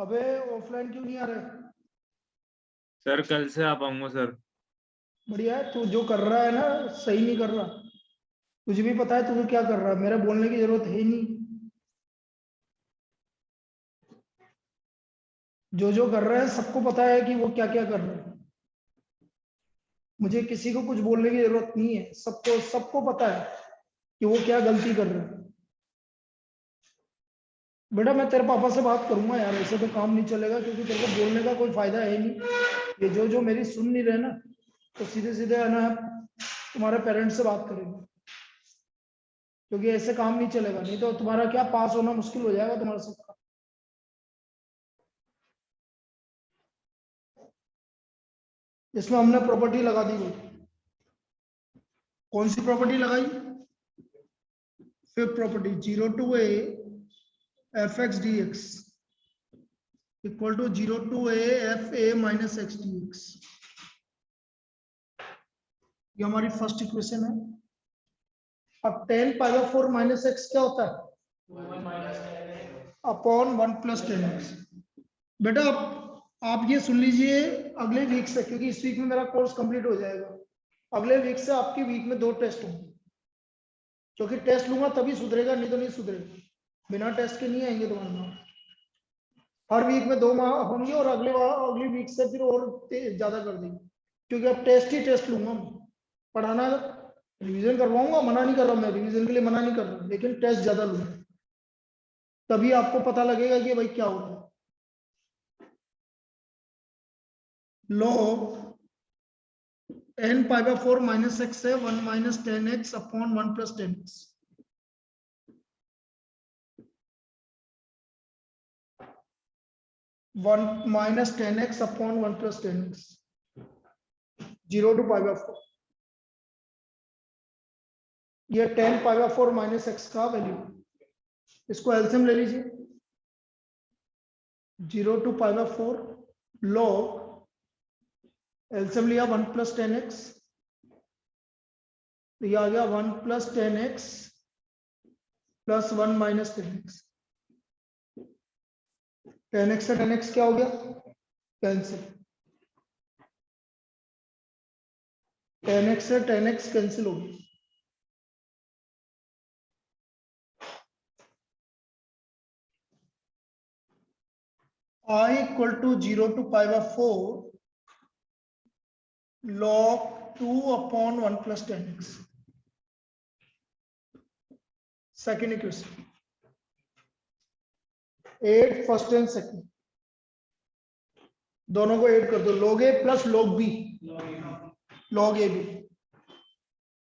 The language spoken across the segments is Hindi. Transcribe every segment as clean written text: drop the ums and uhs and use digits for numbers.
अबे ऑफलाइन क्यों नहीं आ रहे? सर कल से आ पाऊंगा सर। बढ़िया है, तू जो कर रहा है ना सही नहीं कर रहा। तुझे भी पता है तू क्या कर रहा है, मेरे बोलने की जरूरत है ही नहीं। जो जो कर रहा है सबको पता है कि वो क्या क्या कर रहा है। मुझे किसी को कुछ बोलने की जरूरत नहीं है, सबको सबको पता है कि वो क्या गलती कर रहा है। बेटा मैं तेरे पापा से बात करूंगा यार, ऐसे तो काम नहीं चलेगा, क्योंकि तेरे को बोलने का कोई फायदा है नहीं। ये जो जो मेरी सुन नहीं रहे ना, तो सीधे सीधे है ना तुम्हारे पेरेंट्स से बात करेंगे, क्योंकि ऐसे काम नहीं चलेगा। नहीं तो तुम्हारा क्या पास होना मुश्किल हो जाएगा तुम्हारा सबका। इसमें हमने प्रॉपर्टी लगा दी भाई। कौन सी प्रॉपर्टी लगाई? Fifth property, 0 to a fx dx equal to 0 to a fa minus X dx। ये हमारी फर्स्ट इक्वेशन है। अब tan π/4 माइनस एक्स क्या होता है? Upon 1 + tan x। बेटा आप ये सुन लीजिए अगले वीक से, क्योंकि इस वीक में मेरा कोर्स कंप्लीट हो जाएगा। अगले वीक से आपकी वीक में 2 टेस्ट होंगे, क्योंकि टेस्ट लूंगा तभी सुधरेगा, नहीं तो नहीं सुधरेगा। बिना टेस्ट के नहीं आएंगे तुम्हारे मार्क्स। हर वीक में 2 होंगे और अगली वीक से फिर और ज्यादा कर देंगे, क्योंकि अब टेस्ट ही टेस्ट लूंगा मैं। पढ़ाना रिवीजन करवाऊंगा, मना नहीं कर रहा, मैं रिवीजन के लिए मना नहीं कर रहा, लेकिन टेस्ट ज्यादा लूंगा, तभी आपको पता लगेगा कि भाई क्या हो रहा है। log n π/4 माइनस एक्स है 1 - tan x upon 1 + tan x। One minus tan x upon 1 + tan x, 0 to π/4। ये tan π/4 माइनस एक्स का वैल्यू, इसको एलसीएम ले लीजिए। 0 to π/4 log एलसीएम लिया 1 + tan x, तो ये आ गया 1 + tan x plus 1 - tan x। tan x से tan x क्या हो गया? कैंसिल। tan x से tan x कैंसिल हो गया। I equal to 0 to π/4 log 2 upon 1 + tan x। Second equation 8 first and second दोनों को ऐड कर दो, log a plus log b, log a b।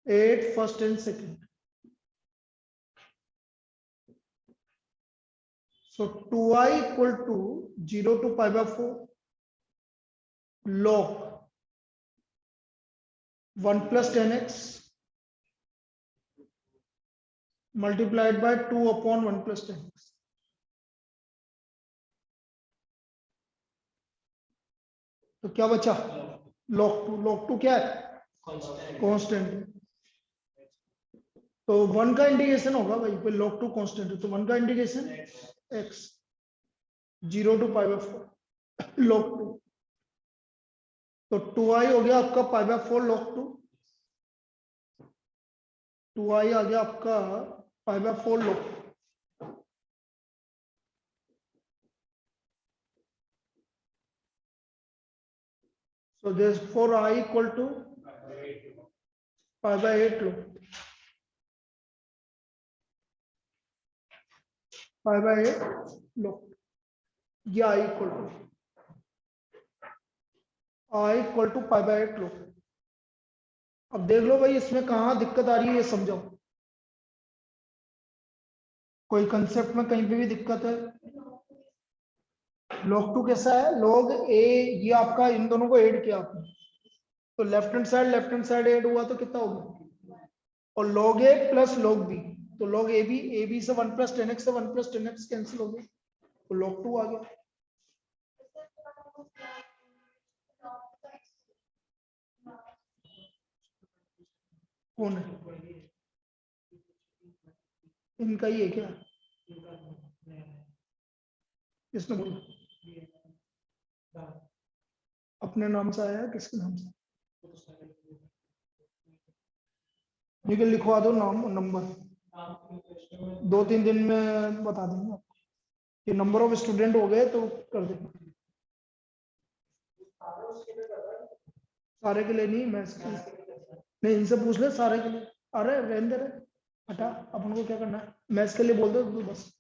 8 first and second, so 2i equal to 0 to π/4 log 1 + tan x multiplied by 2 upon 1 + tan x। तो क्या बचा? log 2 क्या है? कांस्टेंट। तो 1 का इंटीग्रेशन होगा भाई, कोई log 2 कांस्टेंट है तो 1 का इंटीग्रेशन x 0 to π/4 log 2। तो 2i हो गया आपका π/4 log 2, 2i आ गया आपका π/4 log 2। So therefore I equal to π/8 log 2, π/8 log 2। ये I equal to π/8 log 2। अब देख लो भाई इसमें कहाँ दिक्कत आ रही है, ये समझाओ। कोई कंसेप्ट में कहीं पे भी दिक्कत है? log 2 कैसा है? log a, ये आपका इन दोनों को ऐड किया आपने, तो लेफ्ट हैंड साइड ऐड हुआ तो कितना होगा? और log a plus log b, तो log ab से 1 + tan x से 1 + tan x कैंसिल हो गया, तो log 2 आ गया। कौन है? इनका ही है क्या? किसने बोला? अपने नाम से आया है किसके नाम से? निकल लिखवा दो नाम और नंबर, 2-3 दिन में बता देंगे आपको। ये नंबर ऑफ स्टूडेंट हो गए तो कर देंगे। सारे के लिए नहीं, मैं नहीं, इनसे पूछ ले सारे के लिए। अरे रहने दे रहे, हटा, अपन को क्या करना है, मैथ्स के लिए बोल दो तो बस।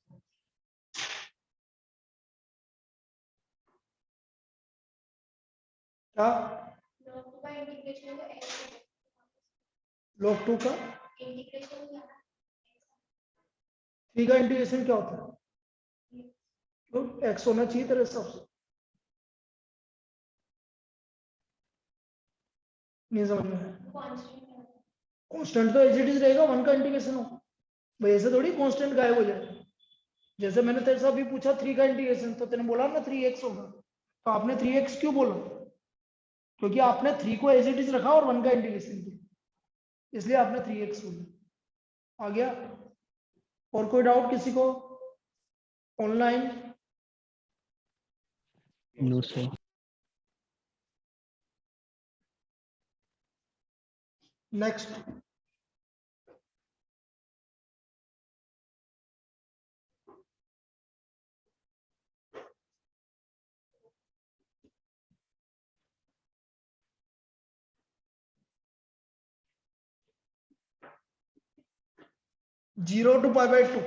क्या log 2 का 3 का इंटीग्रेशन क्या होता है? तो x होना चाहिए तेरे हिसाब से, नहीं समझ में? कांस्टेंट तो एज इट इज रहेगा, 1 का इंटीग्रेशन हो भाई, ऐसे थोड़ी कांस्टेंट गायब हो जाए। जैसे मैंने तेरे से अभी पूछा 3 का इंटीग्रेशन, तो तेने बोला ना 3x होगा, तो आपने 3x क्यों बोला? क्योंकि आपने 3 को एज इट इज रखा और 1 का इंटीग्रेशन किया, इसलिए आपने 3x बोला। आ गया? और कोई डाउट किसी को online? No sir. Next, zero to pi by 2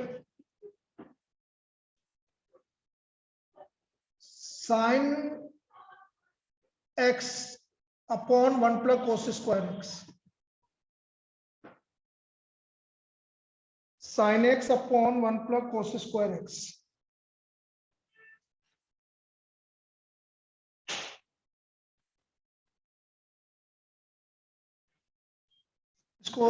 sine x upon 1 plus cos square x, sine x upon 1 plus cos square x। इसको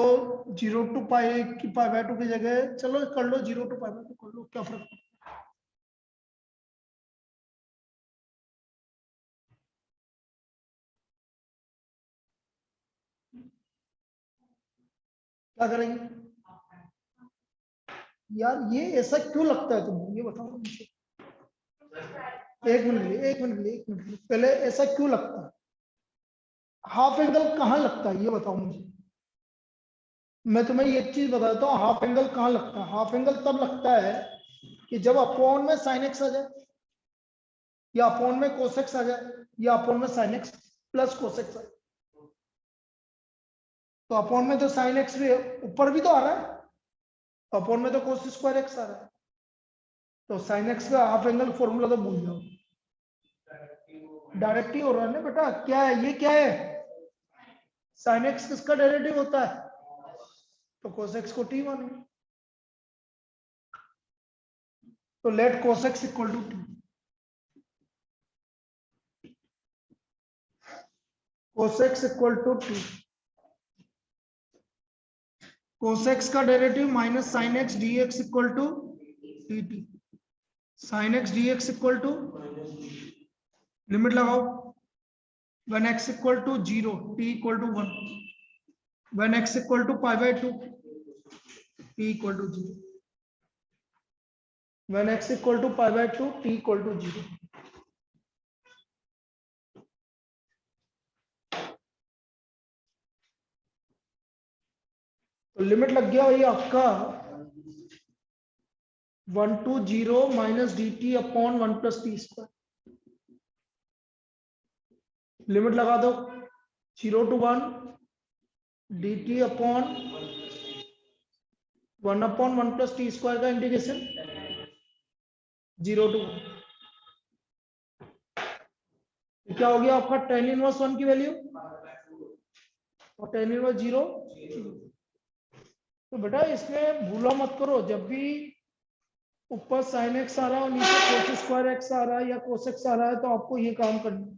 0 टू पाई की पाई बाई 2 की जगह चलो कर लो 0 टू पाई बाई 2 कर लो, क्या फर्क पड़ता है? क्या करेंगे यार, ये ऐसा क्यों लगता है तुम्हें, ये बताओ मुझे। एक मिनट के लिए, एक मिनट के लिए, एक मिनट के लिए, पहले ऐसा क्यों लगता है? हाफ एंगल कहाँ लगता है ये बताओ मुझे। मैं तुम्हें एक चीज बताता हूँ, हाफ एंगल कहाँ लगता है। हाफ एंगल तब लगता है कि जब अपॉन में साइन एक्स आ जाए, या अपॉन में कोस एक्स आ जाए, या अपॉन में sine x plus cos x आ जाए। तो अपॉन में तो साइन एक्स भी ऊपर भी तो आ रहा है, तो अपॉन में तो कोस स्क्वायर एक्स आ रहा है, तो साइन एक्स का हाफ एंगल फॉर्मूला तो भूल जाओ, डायरेक्ट ही हो रहा है ना बेटा। क्या है ये, क्या है? साइन एक्स किसका डेरिवेटिव होता है? तो कोस एक्स को टी मानो, तो let cos x equal to t. Cos x equal to t, cos x का derivative minus sine x d x equal to d t. Sine x d x equal to, limit लगाओ, when x equal to 0 t equal to 1, when x equal to pi by 2 t equal to 0, when x equal to pi by 2 t equal to 0। तो लिमिट लग गया वही आपका 1 to 0 minus D T upon 1 plus T square. Limit लगा दो 0 to 1 D T upon 1 plus T square का इंटीग्रेशन 0 टू 1। क्या हो गया आपका tan इनवर्स 1 की वैल्यू और tan इनवर्स 0। तो बेटा इसमें भूला मत करो, जब भी ऊपर साइन एक्स आ रहा है और नीचे कोस स्क्वायर एक्स आ रहा है या कोस एक्स आ रहा है, तो आपको ये काम करना है।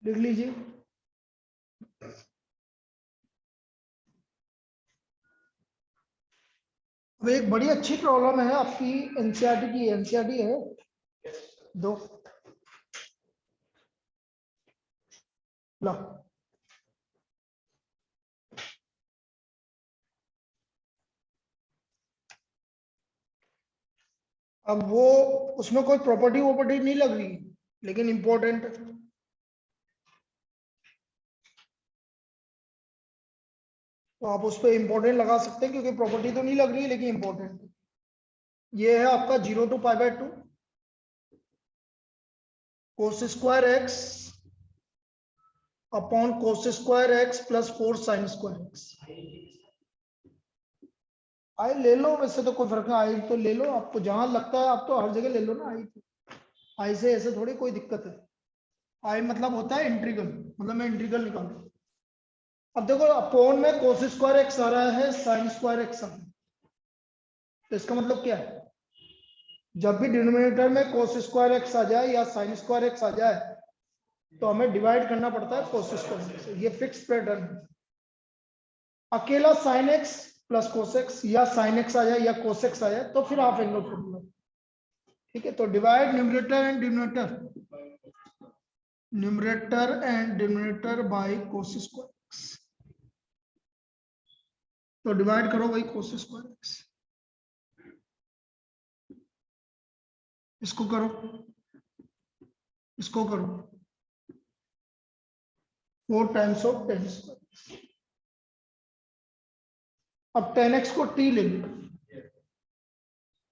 लिख लीजिए, अब एक बड़ी अच्छी प्रॉब्लम है आपकी एनसीईआरटी की, एनसीईआरटी है दो ला अब वो उसमें कोई प्रॉपर्टी वॉपर्टी नहीं लग रही लेकिन इंपॉर्टेंट है। तो आप उस पर इंपॉर्टेंट लगा सकते हैं क्योंकि प्रॉपर्टी तो नहीं लग रही है लेकिन इंपॉर्टेंट है। ये है आपका 0 to π/2 cos square x upon cos square x plus 4 sin square x। आई ले लो, वैसे तो कोई फर्क नहीं, आई तो ले लो, आपको जहां लगता है आप तो हर जगह ले लो ना। आई से ऐसे थोड़ी कोई दिक्कत है। आई मतलब होता है इंटीग्रल, मतलब मैं इंटीग्रल निकालू। अब देखो अपॉन में cos स्क्वायर एक्स आ रहा है, sin स्क्वायर एक्स आ रहा है, तो इसका मतलब क्या है, जब भी डिनोमिनेटर में cos स्क्वायर एक्स आ जाए या sin स्क्वायर एक्स आ जाए तो हमें डिवाइड करना पड़ता है cos स्क्वायर एक्स से। ये फिक्स पैटर्न है। अकेला sin x plus cos x या sin एक्स आ जाए या cos एक्स आ जाए तो फिर हाफ एंगल फॉर्मूला। ठीक है, तो divide numerator and denominator by cos square x. तो डिवाइड करो भाई cos स्क्वायर एक्स, इसको करो, इसको करो, 4 टाइम्स ऑफ tan स्क्वायर। अब tan x को t ले लो,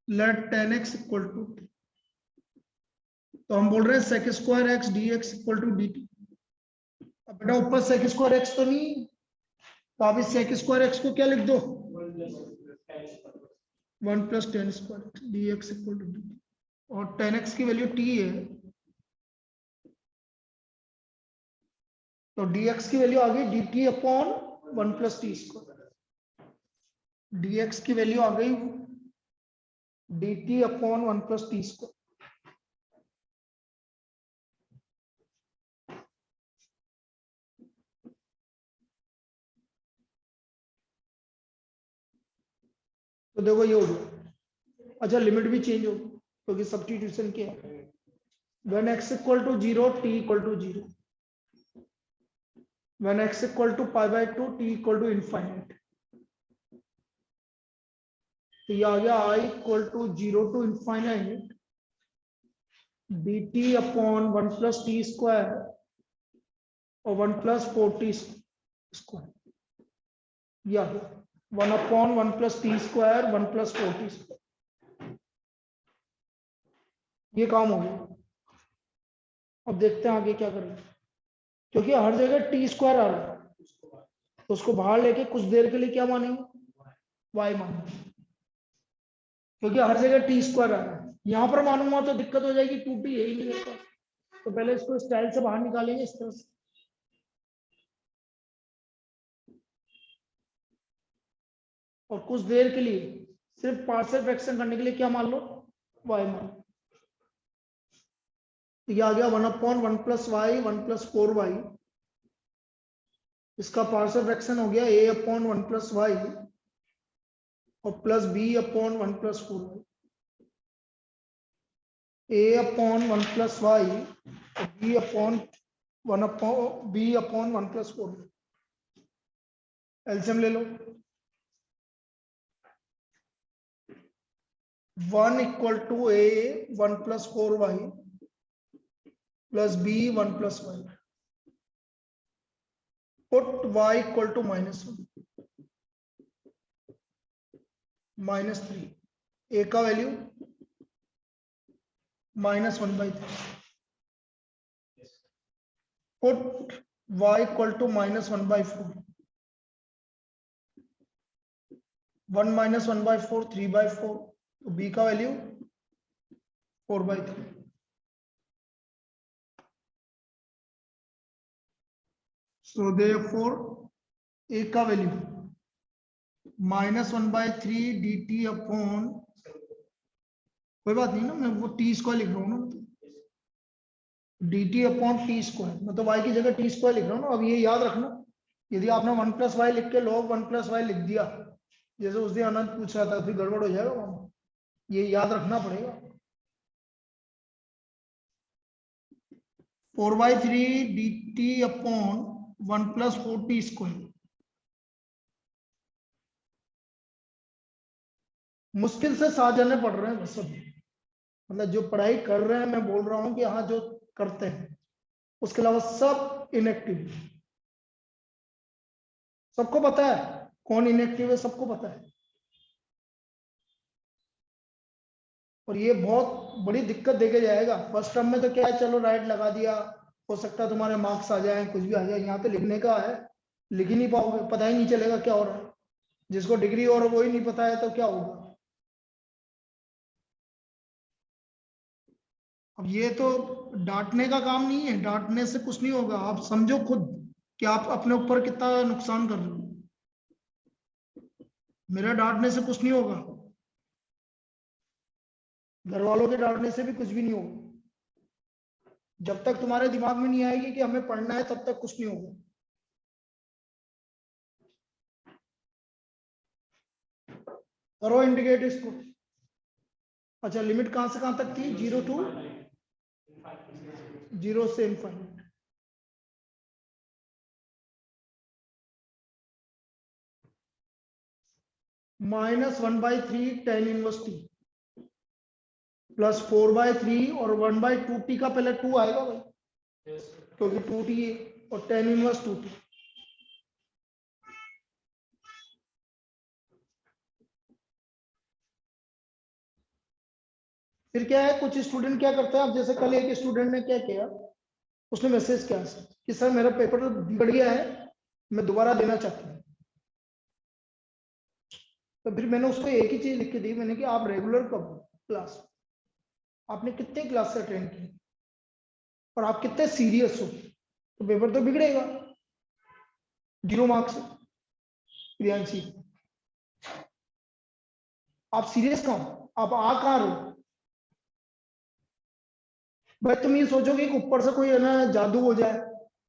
let tan x equal to t। तो हम बोल रहे हैं sec square x dx equal to dt। अब बेटा ऊपर sec स्क्वायर x तो नहीं, तो आप इस sec स्क्वायर x को क्या लिख दो, 1 plus tan square x dx equal to dt। और tan x की वैल्यू t है, तो dx की वैल्यू आ गई dt upon 1 plus T square. dx की वैल्यू आ गई dt upon 1 plus T square. तो देखो ये हो गया। अच्छा लिमिट भी चेंज हो क्योंकि सब्स्टिट्यूशन क्या है, when x equal to 0 t equal to 0, when x equal to π/2 t equal to infinite. तो ये आ गया i equal to 0 to infinite dt upon 1 plus T square और 1 प्लस 4t स्क्वायर। या 1 upon 1 plus T square 1 plus 4t square. ये काम हो गया। अब देखते हैं आगे क्या करें, क्योंकि हर जगह टी स्क्वायर आ रहा है तो उसको बाहर लेके कुछ देर के लिए क्या मानेंगे, वाई मानेंगे, क्योंकि हर जगह टी स्क्वायर आ रहा है। यहां पर मानूंगा तो दिक्कत हो जाएगी, 2t है ही नहीं मेरे पास, तो पहले इसको स्टाइल से बाहर निकालेंगे इस तरह से। और कुछ देर के लिए सिर्फ पार्शियल फ्रैक्शन करने के लिए क्या मान लो, वाई मान लो। ये आ गया 1 upon 1 plus Y 1 plus 4y। इसका पार्शियल फ्रैक्शन हो गया a अपॉन 1 प्लस वाई और प्लस b upon 1 plus 4y। a upon 1 plus Y और b अपॉन 1 प्लस 4। एलसीएम ले लो, 1 equal to a 1 plus 4y plus b 1 plus Y. Put y equal to -1 -3, a का value -1/3। Put y equal to -1/4, 1 -1/4 3/4, तो b का वैल्यू 4/3। सो देयरफॉर a का वैल्यू -1/3 dt अपॉन, कोई बात नहीं ना, मैं वो टी स्क्वायर लिख रहा हूँ ना, dt अपॉन टी स्क्वायर, मतलब y की जगह टी स्क्वायर लिख रहा हूँ ना। अब ये याद रखना, यदि आपने 1 प्लस वाई लिख के log 1 प्लस वाई लिख दिया, जैसे उस दिन अनंत पूछ रहा था, फिर गड़बड़ हो जाएगा वहां, ये याद रखना पड़ेगा। 4/3 dt upon 1 plus 4t square. मुश्किल से 7 जने पढ़ रहे हैं बस अभी, मतलब जो पढ़ाई कर रहे हैं, मैं बोल रहा हूं कि हाँ जो करते हैं, उसके अलावा सब इनएक्टिव। सबको पता है कौन इनएक्टिव है, सबको पता है। और ये बहुत बड़ी दिक्कत देके जाएगा। फर्स्ट टर्म में तो क्या है, चलो राइट लगा दिया, हो सकता है तुम्हारे मार्क्स आ जाए, कुछ भी आ जाए। यहाँ पे लिखने का है, लिख ही नहीं पाओगे, पता ही नहीं चलेगा क्या हो रहा है। जिसको डिग्री और वो ही नहीं पता है तो क्या होगा। अब ये तो डांटने का काम नहीं है, डांटने से कुछ नहीं होगा। आप समझो खुद कि आप अपने ऊपर कितना नुकसान कर रहे हो। मेरा डांटने से कुछ नहीं होगा, घर वालों के डांटने से भी कुछ भी नहीं होगा। जब तक तुम्हारे दिमाग में नहीं आएगी कि हमें पढ़ना है, तब तक कुछ नहीं होगा। करो इंडिकेट इसको। अच्छा, लिमिट कहां से कहां तक थी? 0 टू 0 से infinite. -1/3 tan inverse T plus 4/3 और 1/2t का पहले 2 आएगा भाई, क्योंकि 2t है, और tan इनवर्स 2t। फिर क्या है, कुछ स्टूडेंट क्या करते हैं, अब जैसे कल एक स्टूडेंट ने क्या किया, उसने मैसेज किया कि सर मेरा पेपर बिगड़ गया है, मैं दोबारा देना चाहता हूँ। तो फिर मैंने उसको एक ही चीज लिख के दी, मैंने कि आप रेगुलर कब क्लास, आपने कितने क्लास से अटेंड की और आप कितने सीरियस हो, तो पेपर तो बिगड़ेगा। 0 मार्क्स। प्रियांशी, आप सीरियस कहाँ हो, आप आ कहाँ रहे हो? भाई तुम ये सोचोगे कि ऊपर से कोई है ना जादू हो जाए,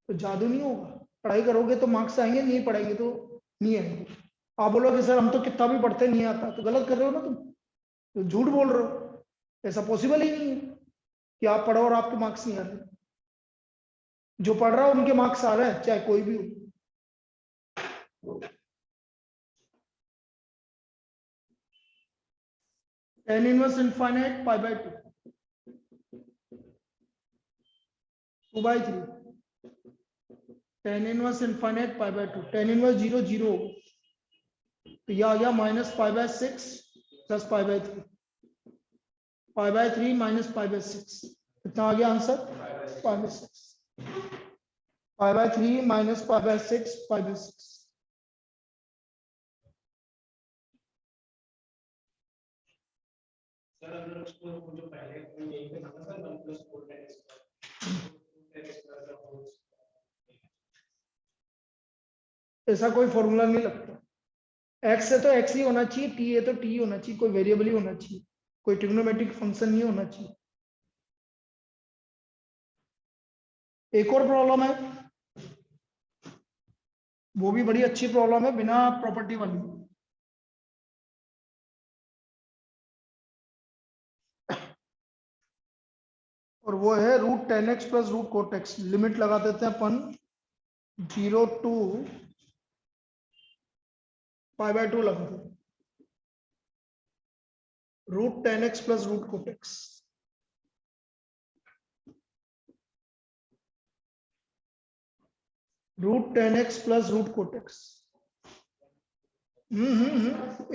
तो जादू नहीं होगा। पढ़ाई करोगे तो मार्क्स आएंगे, नहीं पढ़ाएंगे तो नहीं आएंगे। आप बोलोगे सर हम तो कितना भी पढ़ते नहीं आता, तो गलत कर रहे हो ना तुम, तो झूठ बोल रहे हो। ऐसा पॉसिबल ही नहीं है कि आप पढ़ो और आपके मार्क्स नहीं आ रहे। जो पढ़ रहा है उनके मार्क्स आ रहे हैं, चाहे कोई भी हो। tan inverse infinite pi by 2/3 tan inverse infinite pi by 2, tan inverse 0 0, तो यह आ गया -π/6 प्लस π/3, π/3 माइनस π/6, कितना आ गया आंसर? π/6, π/3 माइनस π/6, π/6। ऐसा कोई फॉर्मूला नहीं लगता। एक्स है तो एक्स ही होना चाहिए, टी है तो टी होना चाहिए, कोई वेरिएबल ही होना चाहिए, कोई ट्रिग्नोमेट्रिक फंक्शन नहीं होना चाहिए। एक और प्रॉब्लम है, वो भी बड़ी अच्छी प्रॉब्लम है, बिना प्रॉपर्टी वाली। और वो है √10x प्लस √cot(x). लिमिट लगा देते हैं अपन 0 टू π/2 लगा देते हैं। √10x plus √cot(x). √10x plus √cot(x).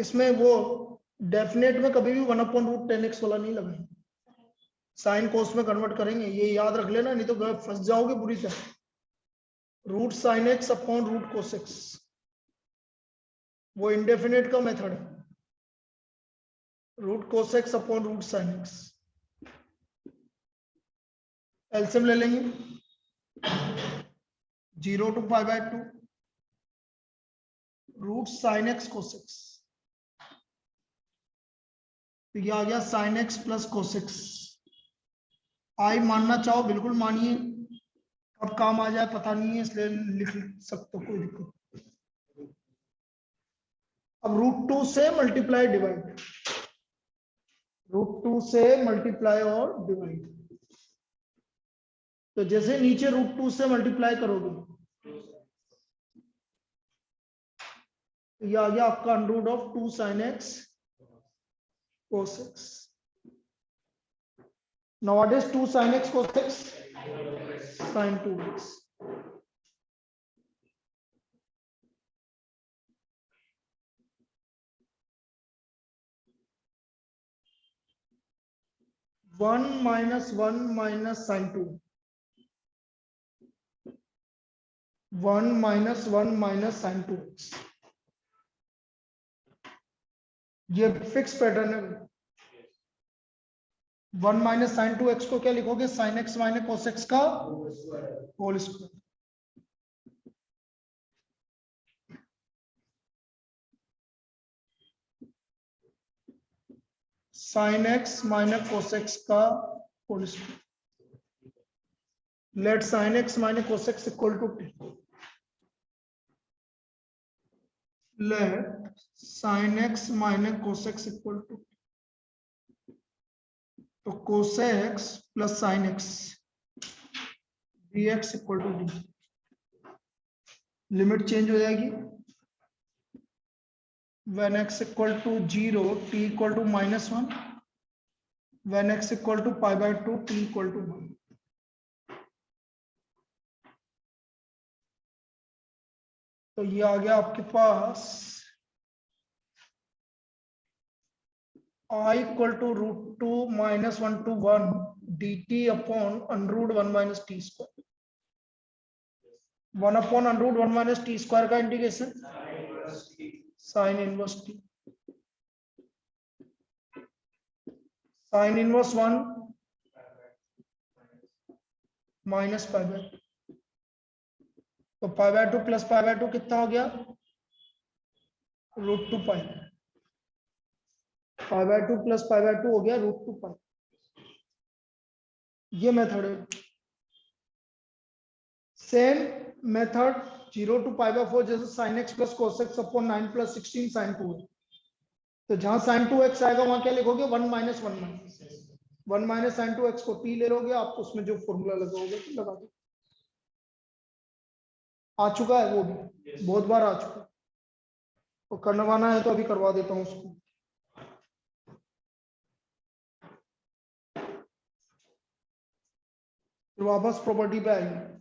इसमें वो डेफिनेट में कभी भी 1/√10x वाला नहीं लगाएंगे, साइन कोस में कन्वर्ट करेंगे। ये याद रख लेना, नहीं तो फंस जाओगे बुरी तरह। √sin(x) अपॉन √cos(x), वो इंडेफिनेट का मेथड है। √cos(x) अपॉन √sin(x), एलसीएम ले लेंगे। 0 टू π/2 √sin(x) cos(x), तो ये आ गया sin(x) प्लस cos(x). आई मानना चाहो बिल्कुल मानिए, अब काम आ जाए पता नहीं है, इसलिए लिख सकते हो, कोई दिक्कत। अब √2 से मल्टीप्लाई डिवाइड, √2 से मल्टीप्लाई और डिवाइड, तो जैसे नीचे √2 से मल्टीप्लाई करोगे, ये आ गया आपका under of 2 sin x cos x. Now what is 2 sin x cos x? Sin 2x. One minus sin 2. 1 minus sin 2x. ये फिक्स पैटर्न है. 1 माइनस साइन 2x को क्या लिखोगे? sin x minus cos x का whole square. sin x minus cos x का whole square. Let sin x minus cos x equal to t. Let sin x minus cos x equal to, तो cos x plus sin x dx equal to d. Limit change हो जाएगी. when x equal to 0 t equal to -1, when x equal to π/2 t equal to 1. तो ये आ गया आपके पास I equal to √2 - 1 to 1 dt upon √1 minus t square. 1 upon √1 minus t square का integration sine inverse t. Sine inverse 1 minus π/2. तो π/2 प्लस π/2 कितना हो गया? √2 π. π/2 प्लस π/2 हो गया √2 π. ये मेथड है. सेम मेथड 0 to π/4 जैसे sin x plus cos x upon 9 plus 16 sin 2 है. तो जहां sin 2x आएगा वहां क्या लिखोगे? 1 माइनस 1 माइनस sin 2x को t ले लोगे आप, उसमें जो फॉर्मूला लगाओगे तो लगा दो. आ चुका है वो भी, बहुत बार आ चुका है. तो करवाना है तो अभी करवा देता हूं उसको. फिर वापस प्रॉपर्टी पे आएंगे.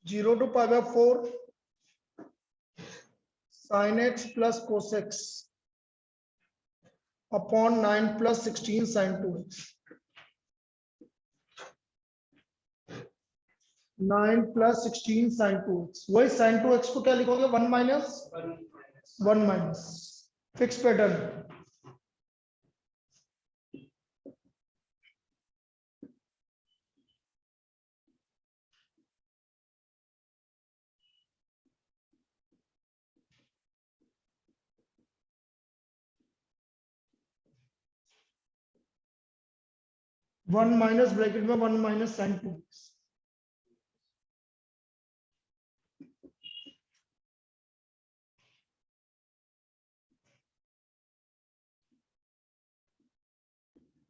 Zero to π/4 sin x plus cos x upon 9 plus 16 sin 2x. 9 plus 16 sin 2x. वही sin 2x को क्या लिखोगे? 1 minus 1 minus. Fix pattern. One minus bracket में 1 minus sin 2x.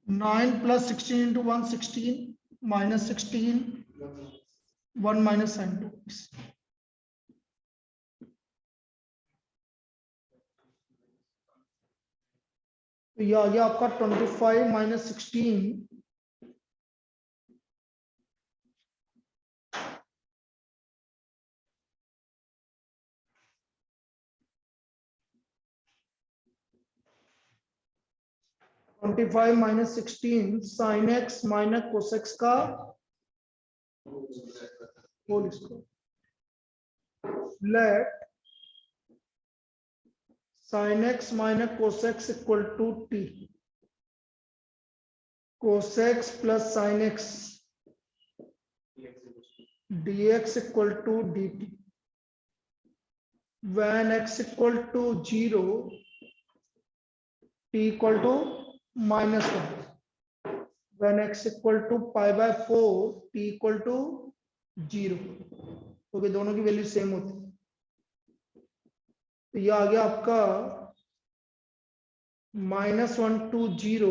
Nine plus 16 into 1 16 minus 16 1 minus sin 2x. तो ये आ गया आपका 25 minus 16 25 minus 16 sin x minus cos x का whole square. Let sin x minus cos x equal to t. cos x plus sin x dx equal to dt. when x equal to 0 t equal to -1 when x equal to π/4 t equal to 0, क्योंकि दोनों की वैल्यू सेम होती है। तो ये आ गया आपका -1 to 0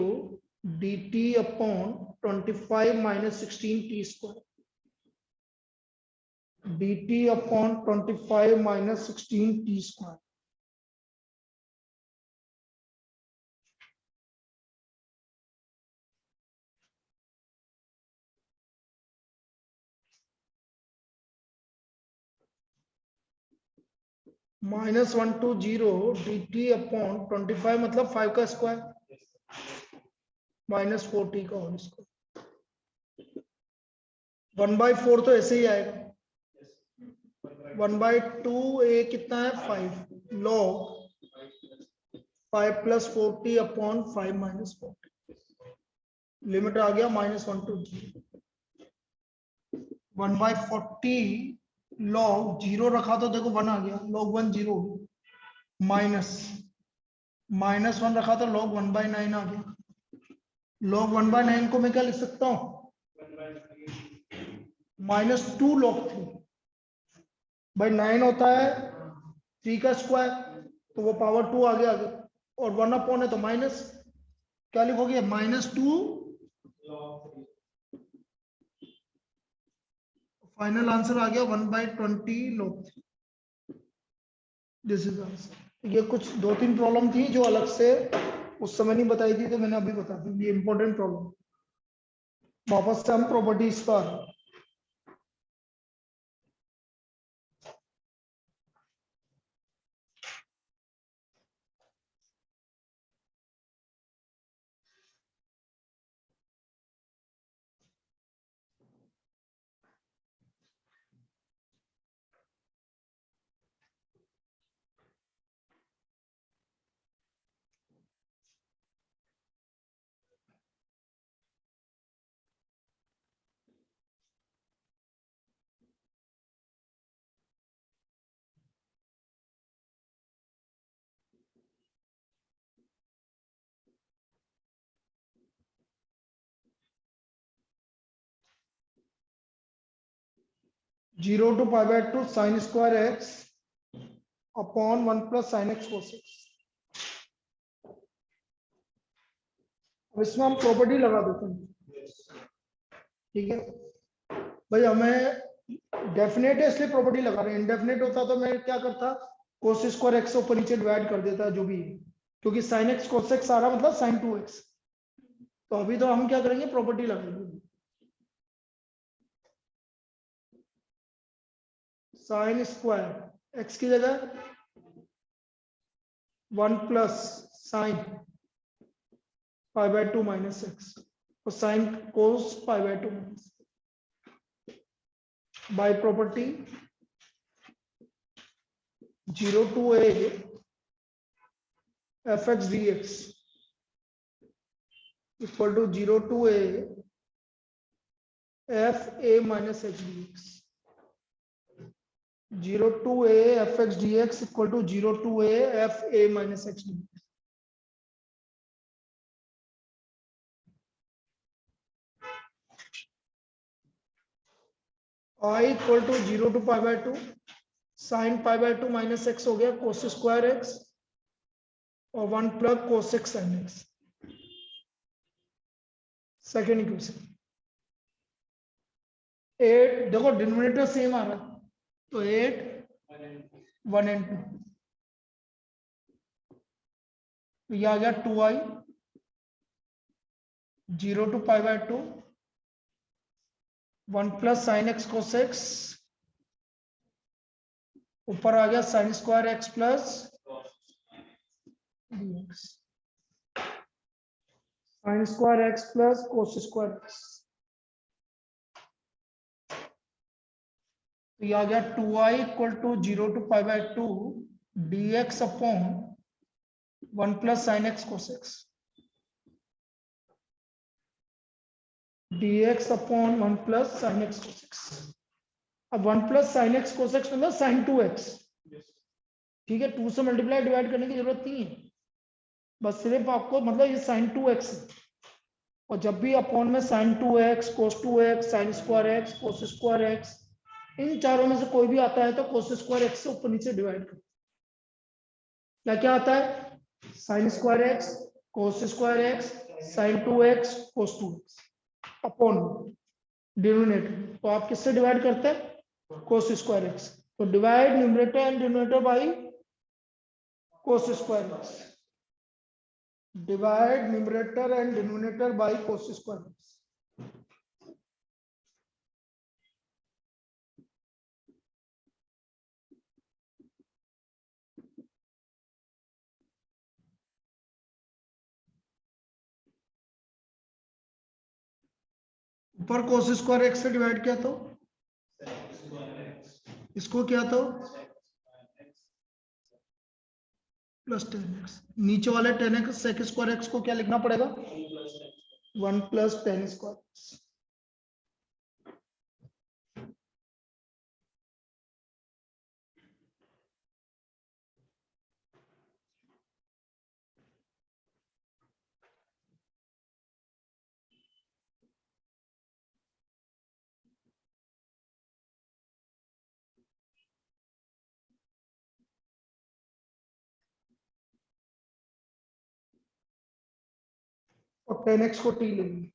dt upon 25 - 16 t square, dt upon 25 - 16 t square. -1 to 0 dt upon 25 मतलब 5 का स्क्वायर -4t का होल स्क्वायर। 1/4 तो ऐसे ही आएगा। 1/2 a कितना है 5 log 5 + 4t upon 5 - 4t। Limit आ गया -1 to 0। 1/40 log 0 रखा तो देखो 1 आ गया, log 1 0 माइनस -1 रखा तो log 1/9 आ गया। log 1/9 को मैं क्या लिख सकता हूं -2 log 3 भाई 9 होता है 3 का स्क्वायर, तो वो पावर 2 आगे आगे, और 1 अपॉन है तो माइनस, क्या लिखोगे -2। फाइनल आंसर आ गया 1/20 log 3। This is answer. ये कुछ 2-3 प्रॉब्लम थी जो अलग से उस समय नहीं बताई थी, तो मैंने अभी बता दी। ये इंपॉर्टेंट प्रॉब्लम। वापस से हम प्रॉपर्टीज पर 0 to π/2 sin square x upon 1 + sin x cos x। अब इसमें हम प्रॉपर्टी लगा देते हैं, ठीक है भाई। हमें डेफिनेट है इसलिए प्रॉपर्टी लगा रहे हैं, इनडेफिनेट होता तो मैं क्या करता, cos स्क्वायर x ऊपर नीचे डिवाइड कर देता जो भी है, क्योंकि sin x cos x आ रहा मतलब sin 2x। तो अभी तो हम क्या करेंगे, प्रॉपर्टी लगाएंगे। sin स्क्वायर x की जगह 1 + sin π/2 - x और sin cos π/2 by property 0 to a fx dx equal to 0 to a f a - x dx। 0 to a fx dx equal to 0 to a f a - x dx। I equal to 0 to π/2 sin π/2 - x हो गया cos स्क्वायर x और 1 + cos x sin x। Second equation 8, देखो डिनोमिनेटर सेम आ रहा है तो 8 1 and 2, तो ये आ गया 2i 0 to π/2 1 + sin x cos x, ऊपर आ गया sin square x plus dx, sin square x plus cos square x। तो ये आ गया 2i equal to 0 to π/2 dx upon 1 + sin x cos x dx upon 1 + sin x cos x। अब 1 + sin x cos x मतलब sin 2x, ठीक है। 2 से मल्टीप्लाई डिवाइड करने की जरूरत नहीं है, बस सिर्फ आपको मतलब ये साइन 2x, और जब भी अपॉन में sine 2x, cos 2x, sine square x, cos square x, इन चारों में से कोई भी आता है तो कोस स्क्वायर एक्स से ऊपर नीचे डिवाइड करो। क्या क्या आता है? Sine square x, cos square x, sine 2x, cos 2x upon denominator. तो आप किससे डिवाइड करते हैं? Cos square x. तो divide numerator and denominator by cos square x. Divide numerator and denominator by cos square x. ऊपर कोस स्क्वायर एक्स से डिवाइड किया तो इसको क्या तो प्लस 10x, नीचे वाले 10x सेक स्क्वायर एक्स को क्या लिखना पड़ेगा? 1 प्लस 10 स्क्वायर। और 10x को t लेंगे।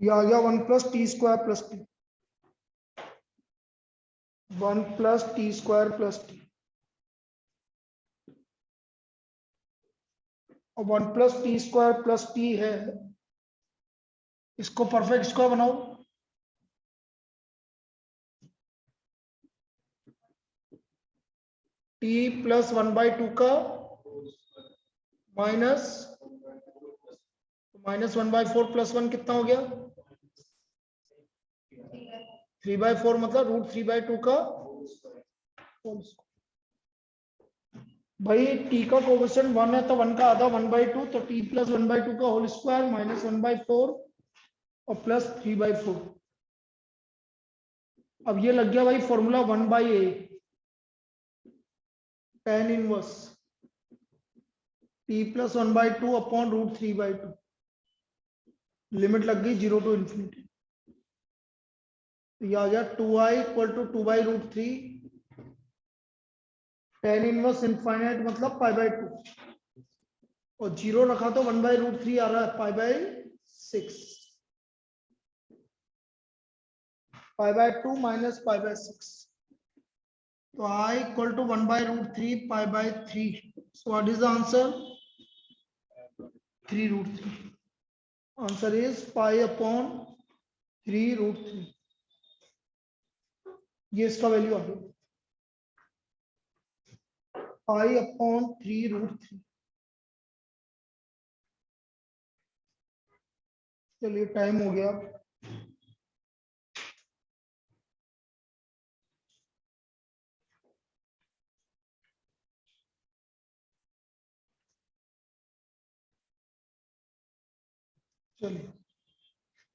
ये आ गया 1 plus T square plus T, 1 plus T square plus T, और 1 plus T square plus T है, इसको परफेक्ट स्क्वायर बनाओ। टी प्लस 1/2 का माइनस 1/4 प्लस 1 कितना हो गया? 3/4 मतलब √3/2 का होल स्क्वायर। भाई टी का कोएफिशिएंट 1 है तो 1 का आधा 1/2, तो टी प्लस 1/2 का होल स्क्वायर माइनस 1/4 और प्लस 3/4। अब ये लग गया भाई formula 1/a tan inverse T plus 1/2 upon √3/2। Limit लग गई 0 टू इन्फिनिटी। ये आ गया 2i equal to 2/√3 tan inverse infinite मतलब π/2, और 0 रखा तो 1/√3 आ रहा है π/6, π/2 माइनस π/6। तो I equal to 1/√3 π/3। So what is the answer? 3√3। Answer is pi upon 3√3। ये इसका वैल्यू आ गया pi upon 3√3। चलिए टाइम हो गया। चलिए